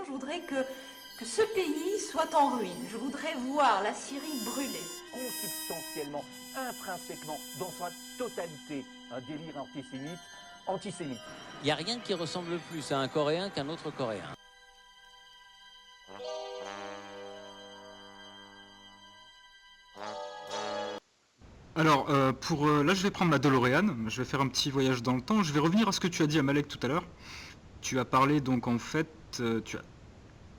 je voudrais que ce pays soit en ruine. Je voudrais voir la Syrie brûler. Consubstantiellement, intrinsèquement, dans sa totalité, un délire antisémite. Il n'y a rien qui ressemble plus à un Coréen qu'un autre Coréen. Alors, là, je vais prendre ma DeLorean, je vais faire un petit voyage dans le temps. Je vais revenir à ce que tu as dit à Malek tout à l'heure. Tu as parlé, donc, en fait,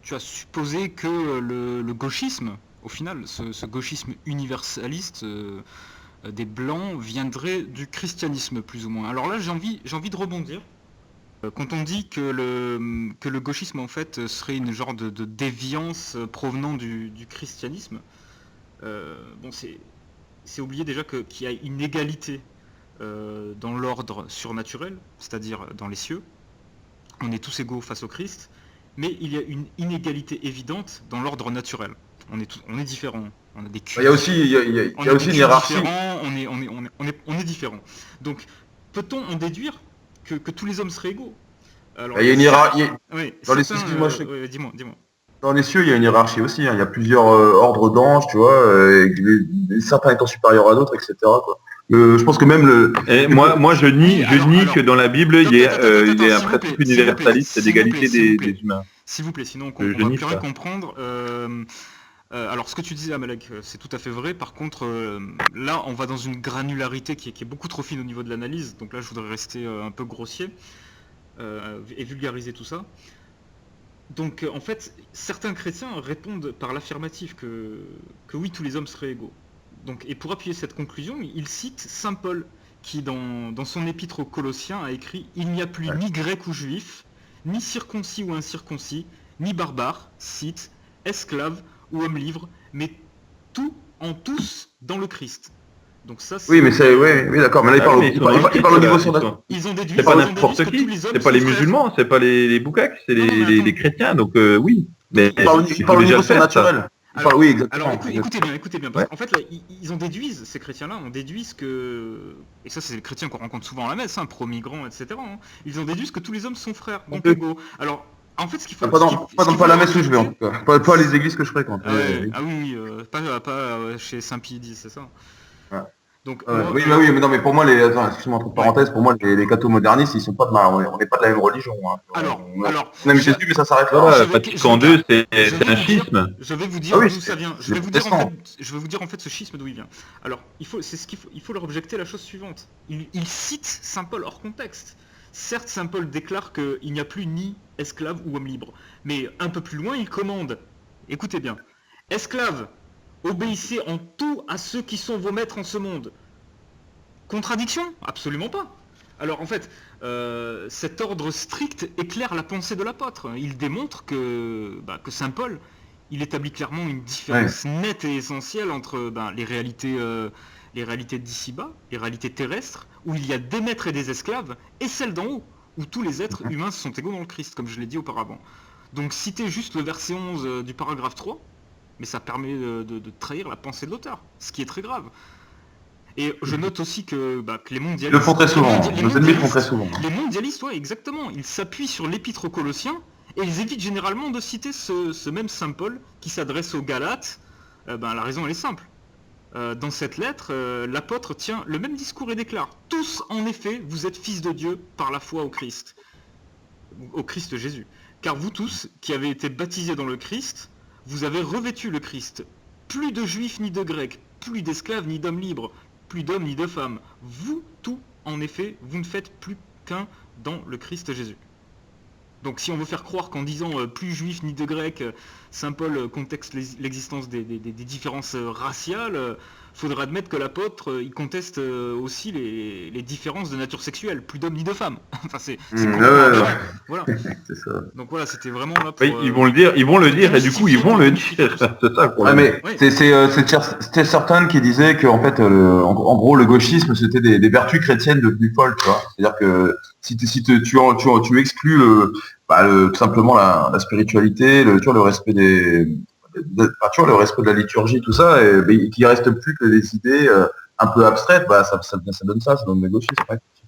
tu as supposé que le gauchisme, au final, ce gauchisme universaliste des Blancs viendrait du christianisme, plus ou moins. Alors là, j'ai envie de rebondir. Quand on dit que le gauchisme, en fait, serait une genre de déviance provenant du christianisme, bon, c'est oublier déjà qu'il y a une égalité dans l'ordre surnaturel, c'est-à-dire dans les cieux. On est tous égaux face au Christ, mais il y a une inégalité évidente dans l'ordre naturel. On est différents. On a des cultes. Il y a aussi une hiérarchie. On est différents. Donc, peut-on en déduire que tous les hommes seraient égaux? Alors, il y a une hiérarchie. Oui, Dans les dis-moi. Dans les cieux, il y a une hiérarchie aussi. Il y a plusieurs ordres d'anges, tu vois, certains étant supérieurs à d'autres, etc. quoi. Je pense que même moi, je nie que dans la Bible, il y ait un principe universaliste d'égalité des humains. S'il vous plaît, sinon on va plus rien comprendre. Alors, ce que tu disais, Amalek, c'est tout à fait vrai. Par contre, là, on va dans une granularité qui est beaucoup trop fine au niveau de l'analyse. Donc là, je voudrais rester un peu grossier et vulgariser tout ça. Donc, en fait, certains chrétiens répondent par l'affirmative que oui, tous les hommes seraient égaux. Donc, et pour appuyer cette conclusion, il cite saint Paul, qui, dans son épître aux Colossiens, a écrit « Il n'y a plus ni grec ou juif, ni circoncis ou incirconcis, ni barbare, cite, esclave ou homme libre, mais tout en tous dans le Christ. » Donc ça, oui, mais oui, d'accord. Mais là, il parle au niveau surnaturel. Ils ont déduit. C'est pas n'importe qui. C'est pas les musulmans, c'est pas les boucaques, c'est les chrétiens. Donc oui. Mais il parle au niveau surnaturel. Oui, exactement. Alors écoutez bien. Parce qu'en fait, là, ils en déduisent, ces chrétiens-là, et ça, c'est les chrétiens qu'on rencontre souvent à la messe, pro-migrants, etc. Ils en déduisent que tous les hommes sont frères, donc égaux. Alors, en fait, ce qu'il faut... Pas la messe où je vais, en tout cas. Pas les églises que je fréquente. Pas chez Saint-Pie, c'est ça. Ouais. Donc, oui, mais non, mais pour moi, excuse-moi, entre parenthèses, pour moi, les catho-modernistes, ils sont pas on n'est pas de la même religion. Alors, on aime Jésus, mais ça s'arrête là. Vatican II, c'est un schisme. Je vais vous dire d'où ça vient. Je vais vous dire en fait ce schisme d'où il vient. Alors, il faut leur objecter la chose suivante. Il cite saint Paul hors contexte. Certes, saint Paul déclare qu'il n'y a plus ni esclave ou homme libre, mais un peu plus loin, il commande. Écoutez bien, esclaves, obéissez en tout à ceux qui sont vos maîtres en ce monde. Contradiction? Absolument pas. Alors en fait, cet ordre strict éclaire la pensée de l'apôtre. Il démontre que saint Paul, il établit clairement une différence nette et essentielle entre les réalités d'ici-bas, les réalités terrestres, où il y a des maîtres et des esclaves, et celles d'en haut, où tous les êtres humains sont égaux dans le Christ, comme je l'ai dit auparavant. Donc citer juste le verset 11 du paragraphe 3, mais ça permet de trahir la pensée de l'auteur, ce qui est très grave. Et je note aussi que les mondialistes... Le font très souvent, nos ennemis le font très souvent. Les mondialistes, exactement, ils s'appuient sur l'épître aux Colossiens, et ils évitent généralement de citer ce même saint Paul qui s'adresse aux Galates. La raison, elle est simple. Dans cette lettre, l'apôtre tient le même discours et déclare « Tous, en effet, vous êtes fils de Dieu par la foi au Christ Jésus. Car vous tous, qui avez été baptisés dans le Christ, vous avez revêtu le Christ. Plus de juifs ni de grecs, plus d'esclaves ni d'hommes libres, plus d'hommes ni de femmes. Vous, tout, en effet, vous ne faites plus qu'un dans le Christ Jésus. » Donc si on veut faire croire qu'en disant plus juif ni de grec, saint Paul contexte l'existence des différences raciales, faudrait admettre que l'apôtre il conteste aussi les différences de nature sexuelle, plus d'hommes ni de femmes. Enfin c'est voilà. C'est ça. Donc voilà, c'était vraiment là pour... ils vont le dire et du coup ils vont le dire. C'est ça quoi. Mais c'est certains qui disaient que en fait en gros le gauchisme c'était des vertus chrétiennes devenues folles, tu vois. C'est-à-dire que si tu exclus tout simplement la spiritualité, le respect le respect de la liturgie, tout ça, et qu'il reste plus que des idées un peu abstraites, ça donne le gauchisme.